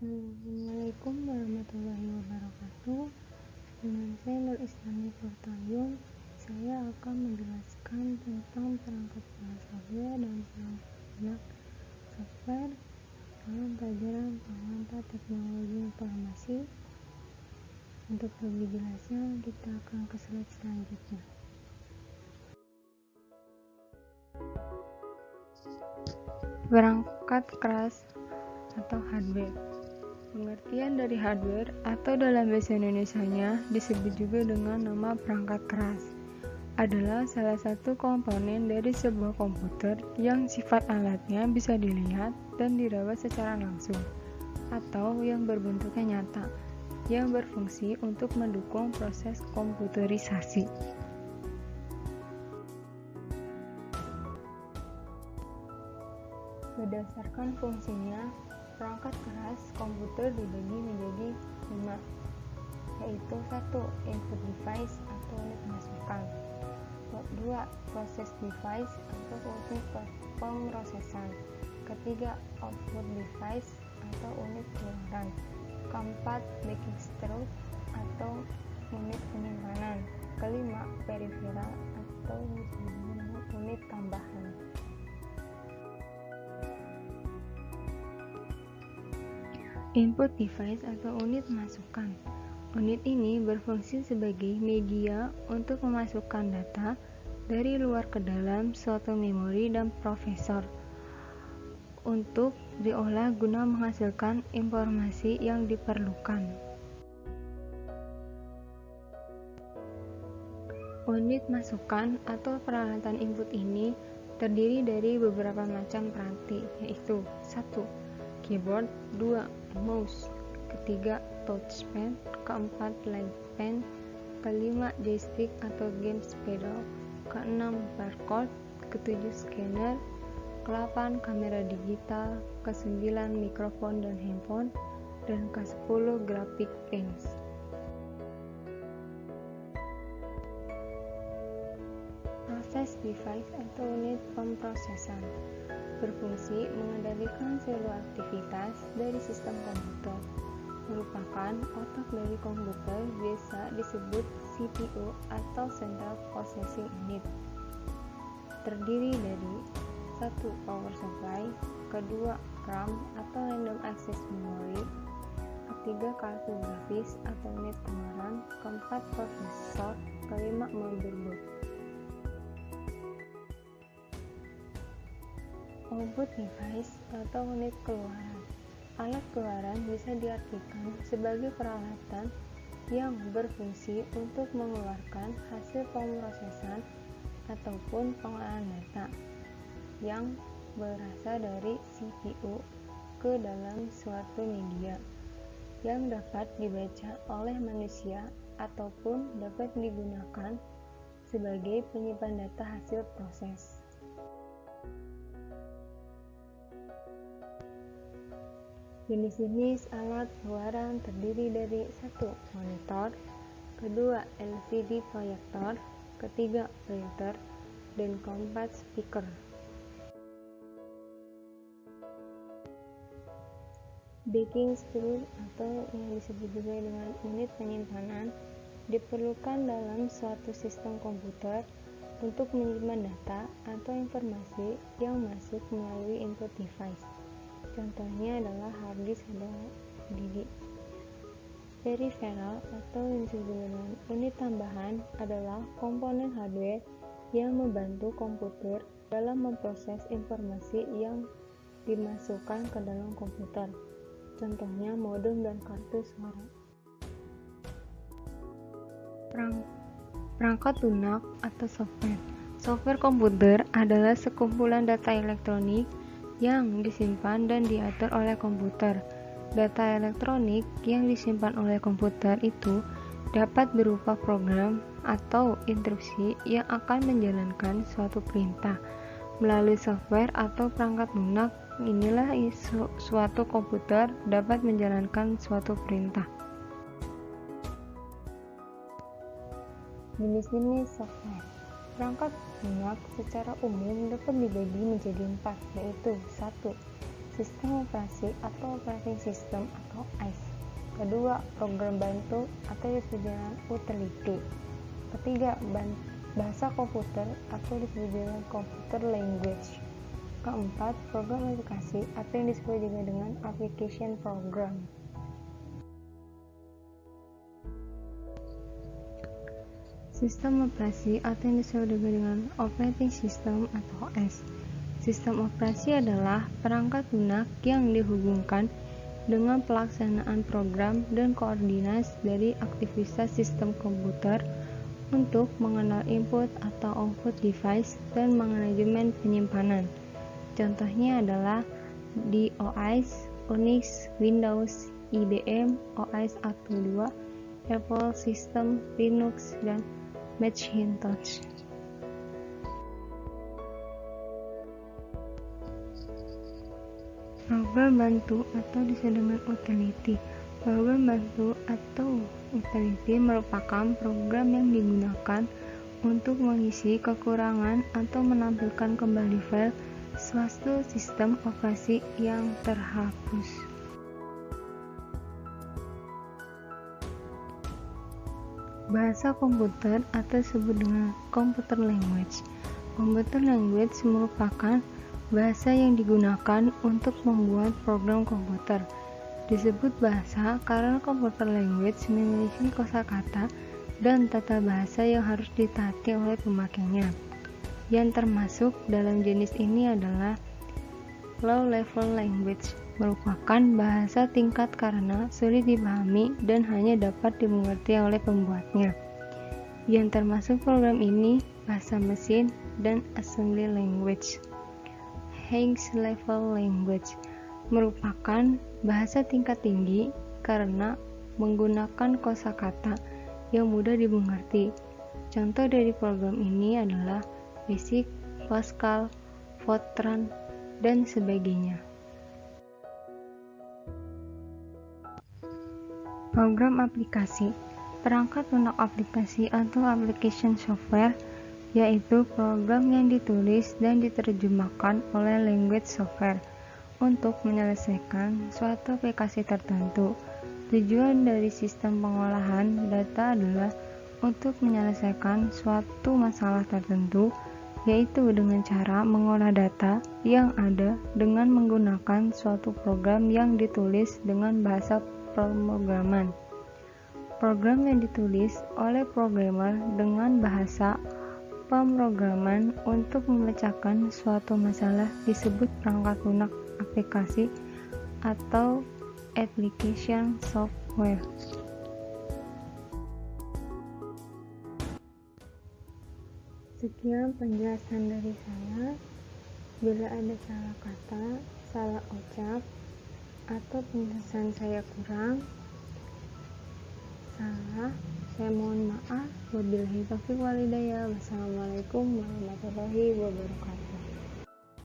Assalamualaikum warahmatullahi wabarakatuh. Dengan saya Nur Islami Purtayung, saya akan menjelaskan tentang perangkat lunak hardware dan perangkat lunak software dalam pelajaran pengantar teknologi informasi. Untuk lebih jelasnya, kita akan ke slide selanjutnya. Perangkat keras atau hardware. Pengertian dari hardware atau dalam bahasa Indonesianya disebut juga dengan nama perangkat keras adalah salah satu komponen dari sebuah komputer yang sifat alatnya bisa dilihat dan dirawat secara langsung atau yang berbentuknya nyata yang berfungsi untuk mendukung proses komputerisasi. Berdasarkan fungsinya, perangkat keras komputer dibagi menjadi 5, yaitu 1. Input device atau unit masukan, 2. Process device atau unit pemrosesan, 3. Output device atau unit keluaran, 4. Backing stroke atau unit penyimpanan, 5. Peripheral atau unit tambahan. Input device atau unit masukan. Unit ini berfungsi sebagai media untuk memasukkan data dari luar ke dalam suatu memori dan prosesor untuk diolah guna menghasilkan informasi yang diperlukan. Unit masukan atau peralatan input ini terdiri dari beberapa macam peranti, yaitu 1. Keyboard, 2. Mouse, 3. Touchpad, 4. Light pen, 5. Joystick atau games pedal, 6. Barcode, 7. Scanner, 8. Kamera digital, 9. Mikrofon dan handphone, dan 10. Graphic games. Process device atau unit pemrosesan berfungsi mengendalikan seluruh aktivitas dari sistem komputer, merupakan otak dari komputer, biasa disebut CPU atau Central Processing Unit. Terdiri dari 1. Power supply, 2. RAM atau Random Access Memory, 3. Kartu grafis atau unit pengeras, 4. Prosesor, 5. motherboard. Output device atau unit keluaran. Alat keluaran bisa diartikan sebagai peralatan yang berfungsi untuk mengeluarkan hasil pemrosesan ataupun pengolahan data yang berasal dari CPU ke dalam suatu media yang dapat dibaca oleh manusia ataupun dapat digunakan sebagai penyimpan data hasil proses. Jenis-jenis alat keluaran terdiri dari 1. Monitor, 2. LCD proyektor, 3. printer, dan 4. speaker. Backing stroke atau yang disebut juga dengan unit penyimpanan diperlukan dalam suatu sistem komputer untuk menyimpan data atau informasi yang masuk melalui input device. Contohnya adalah hard disk dan DVD. Peripheral atau yang disebut dengan unit tambahan adalah komponen hardware yang membantu komputer dalam memproses informasi yang dimasukkan ke dalam komputer. Contohnya modem dan kartu suara. Perangkat lunak atau software. Software komputer adalah sekumpulan data elektronik yang disimpan dan diatur oleh komputer. Data elektronik yang disimpan oleh komputer itu dapat berupa program atau instruksi yang akan menjalankan suatu perintah. Melalui software atau perangkat lunak, inilah suatu komputer dapat menjalankan suatu perintah. Jenis-jenis software. Perangkat lunak secara umum dapat dibagi menjadi 4, yaitu 1. Sistem operasi atau operating system atau OS. Kedua, program bantu atau disebut dengan utility. Ketiga, bahasa komputer atau disebut dengan computer language. Keempat, program aplikasi atau yang disebut juga dengan application program. Sistem operasi atau yang disebut juga dengan operating system atau OS. Sistem operasi adalah perangkat lunak yang dihubungkan dengan pelaksanaan program dan koordinasi dari aktivitas sistem komputer untuk mengenal input atau output device dan manajemen penyimpanan. Contohnya adalah DOS, Unix, Windows, IBM, OS atau 2, Apple System, Linux, dan Macintosh. Program bantu atau disebut dengan utility. Program bantu atau utility merupakan program yang digunakan untuk mengisi kekurangan atau menampilkan kembali file suatu sistem operasi yang terhapus. Bahasa komputer atau disebut dengan computer language. Computer language merupakan bahasa yang digunakan untuk membuat program komputer. Disebut bahasa karena computer language memiliki kosakata dan tata bahasa yang harus ditaati oleh pemakainya. Yang termasuk dalam jenis ini adalah low level language, merupakan bahasa tingkat karena sulit dipahami dan hanya dapat dimengerti oleh pembuatnya. Yang termasuk program ini bahasa mesin dan assembly language. High level language merupakan bahasa tingkat tinggi karena menggunakan kosakata yang mudah dimengerti. Contoh dari program ini adalah BASIC, Pascal, Fortran, dan sebagainya. Program aplikasi. Perangkat lunak aplikasi atau application software yaitu program yang ditulis dan diterjemahkan oleh language software untuk menyelesaikan suatu aplikasi tertentu. Tujuan dari sistem pengolahan data adalah untuk menyelesaikan suatu masalah tertentu, yaitu dengan cara mengolah data yang ada dengan menggunakan suatu program yang ditulis dengan bahasa pemrograman. Program yang ditulis oleh programmer dengan bahasa pemrograman untuk memecahkan suatu masalah disebut perangkat lunak aplikasi atau application software. Sekian penjelasan dari saya. Bila ada salah kata, salah ucap, atau penjelasan saya kurang, salah, saya mohon maaf. Wabillahi taufiq wal hidayah. Wassalamualaikum warahmatullahi wabarakatuh.